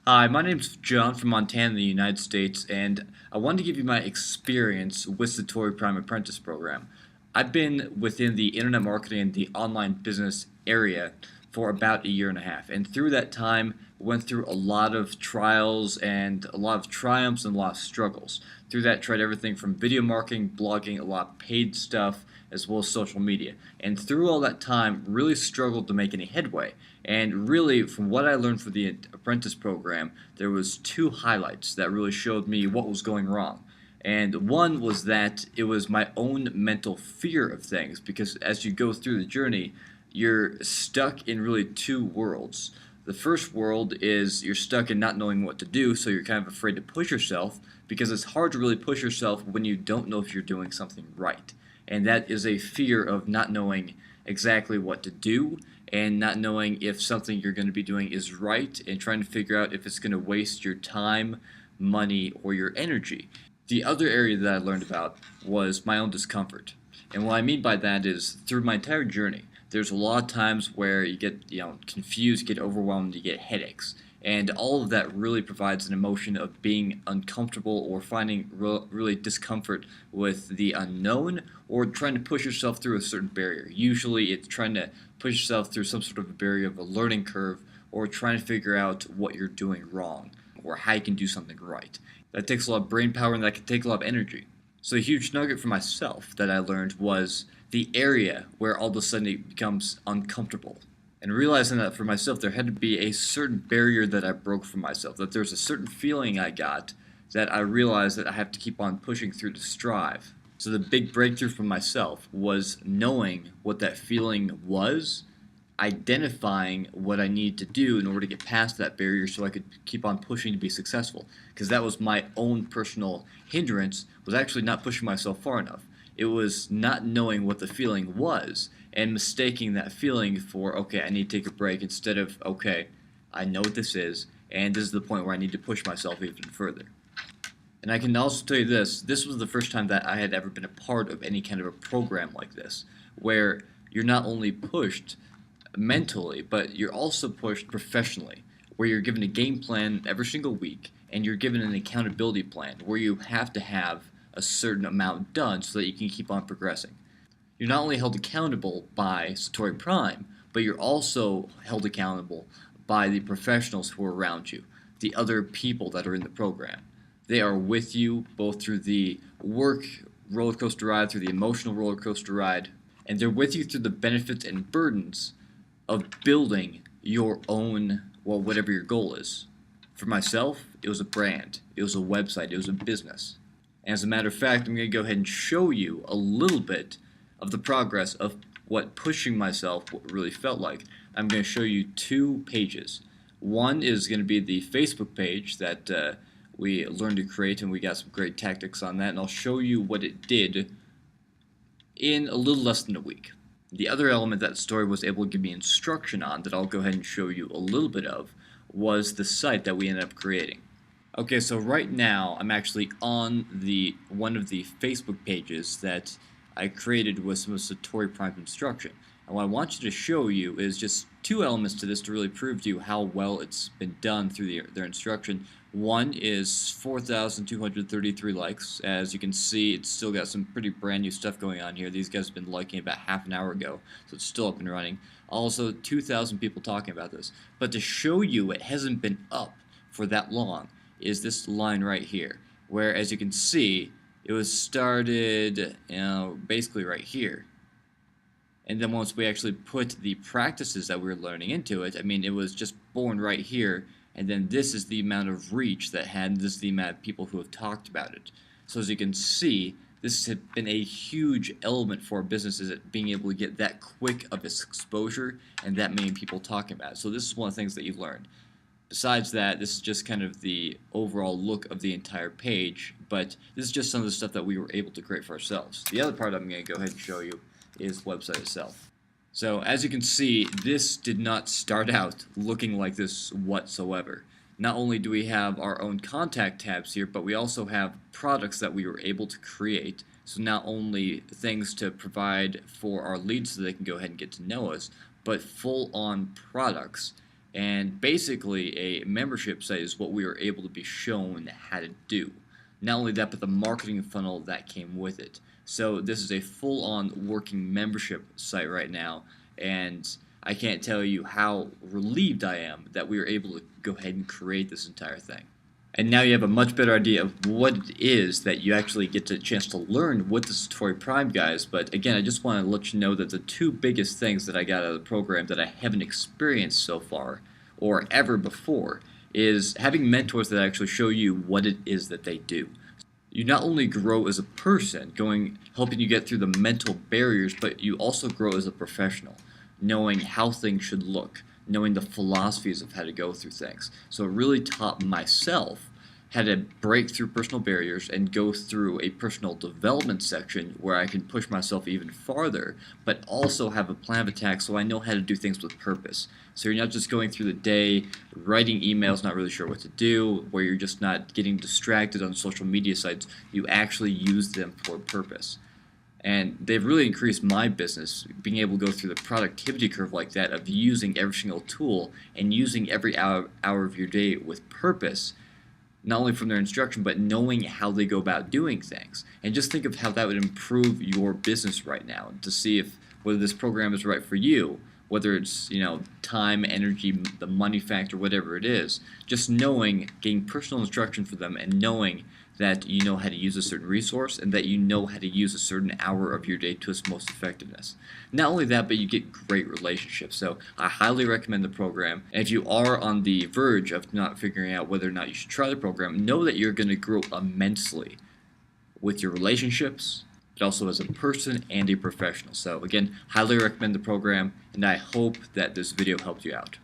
Hi, my name's John from Montana, the United States, and I wanted to give you my experience with the Satori Prime Apprentice program. I've been within the internet marketing and the online business area for about a year and a half, and through that time, went through a lot of trials and a lot of triumphs and a lot of struggles. Through that, tried everything from video marketing, blogging, a lot of paid stuff, as well as social media. And through all that time, really struggled to make any headway. And really, from what I learned for the apprentice program, there was two highlights that really showed me what was going wrong. And one was that it was my own mental fear of things, because as you go through the journey, you're stuck in really two worlds. The first world is you're stuck in not knowing what to do, so you're kind of afraid to push yourself, because it's hard to really push yourself when you don't know if you're doing something right. And that is a fear of not knowing exactly what to do and not knowing if something you're going to be doing is right and trying to figure out if it's going to waste your time, money, or your energy. The other area that I learned about was my own discomfort. And what I mean by that is through my entire journey, there's a lot of times where you get confused, get overwhelmed, you get headaches. And all of that really provides an emotion of being uncomfortable or finding really discomfort with the unknown or trying to push yourself through a certain barrier. Usually it's trying to push yourself through some sort of a barrier of a learning curve or trying to figure out what you're doing wrong or how you can do something right. That takes a lot of brain power and that can take a lot of energy. So a huge nugget for myself that I learned was the area where all of a sudden it becomes uncomfortable. And realizing that for myself, there had to be a certain barrier that I broke for myself, that there's a certain feeling I got that I realized that I have to keep on pushing through to strive. So the big breakthrough for myself was knowing what that feeling was, identifying what I needed to do in order to get past that barrier so I could keep on pushing to be successful. Because that was my own personal hindrance, was actually not pushing myself far enough. It was not knowing what the feeling was and mistaking that feeling for, okay, I need to take a break instead of, okay, I know what this is, and this is the point where I need to push myself even further. And I can also tell you this was the first time that I had ever been a part of any kind of a program like this, where you're not only pushed mentally, but you're also pushed professionally, where you're given a game plan every single week, and you're given an accountability plan where you have to have a certain amount done so that you can keep on progressing. You're not only held accountable by Satori Prime, but you're also held accountable by the professionals who are around you, the other people that are in the program. They are with you both through the work roller coaster ride, through the emotional roller coaster ride, and they're with you through the benefits and burdens of building your own, well, whatever your goal is. For myself, it was a brand, it was a website, it was a business. And as a matter of fact, I'm going to go ahead and show you a little bit of the progress of what pushing myself really felt like. I'm going to show you two pages. One is going to be the Facebook page that we learned to create, and we got some great tactics on that, and I'll show you what it did in a little less than a week. The other element that story was able to give me instruction on that I'll go ahead and show you a little bit of was the site that we ended up creating. Okay, so right now I'm actually on one of the Facebook pages that I created with some of Satori Prime's instruction. And what I want you to show you is just two elements to this to really prove to you how well it's been done through their instruction. One is 4,233 likes. As you can see, it's still got some pretty brand new stuff going on here. These guys have been liking about half an hour ago, so it's still up and running. Also, 2,000 people talking about this. But to show you it hasn't been up for that long is this line right here, where as you can see, it was started, basically right here. And then once we actually put the practices that we were learning into it, I mean, it was just born right here. And then this is the amount of reach that had, this is the amount of people who have talked about it. So as you can see, this has been a huge element for businesses at being able to get that quick of exposure and that many people talking about it. So this is one of the things that you've learned. Besides that, this is just kind of the overall look of the entire page, but this is just some of the stuff that we were able to create for ourselves. The other part I'm going to go ahead and show you is the website itself. So as you can see, this did not start out looking like this whatsoever. Not only do we have our own contact tabs here, but we also have products that we were able to create. So not only things to provide for our leads so they can go ahead and get to know us, but full-on products. And basically, a membership site is what we were able to be shown how to do. Not only that, but the marketing funnel that came with it. So this is a full-on working membership site right now, and I can't tell you how relieved I am that we were able to go ahead and create this entire thing. And now you have a much better idea of what it is that you actually get a chance to learn with the Satori Prime guys. But again, I just want to let you know that the two biggest things that I got out of the program that I haven't experienced so far or ever before is having mentors that actually show you what it is that they do. You not only grow as a person, helping you get through the mental barriers, but you also grow as a professional, knowing how things should look, knowing the philosophies of how to go through things. So it really taught myself how to break through personal barriers and go through a personal development section where I can push myself even farther, but also have a plan of attack so I know how to do things with purpose. So you're not just going through the day writing emails, not really sure what to do, where you're just not getting distracted on social media sites. You actually use them for a purpose. And they've really increased my business, being able to go through the productivity curve like that of using every single tool and using every hour of your day with purpose, not only from their instruction, but knowing how they go about doing things. And just think of how that would improve your business right now, to see if whether this program is right for you, whether it's time, energy, the money factor, whatever it is. Just knowing, getting personal instruction for them, and knowing that you know how to use a certain resource and that you know how to use a certain hour of your day to its most effectiveness. Not only that, but you get great relationships. So I highly recommend the program. And if you are on the verge of not figuring out whether or not you should try the program, know that you're going to grow immensely with your relationships, but also as a person and a professional. So again, highly recommend the program, and I hope that this video helped you out.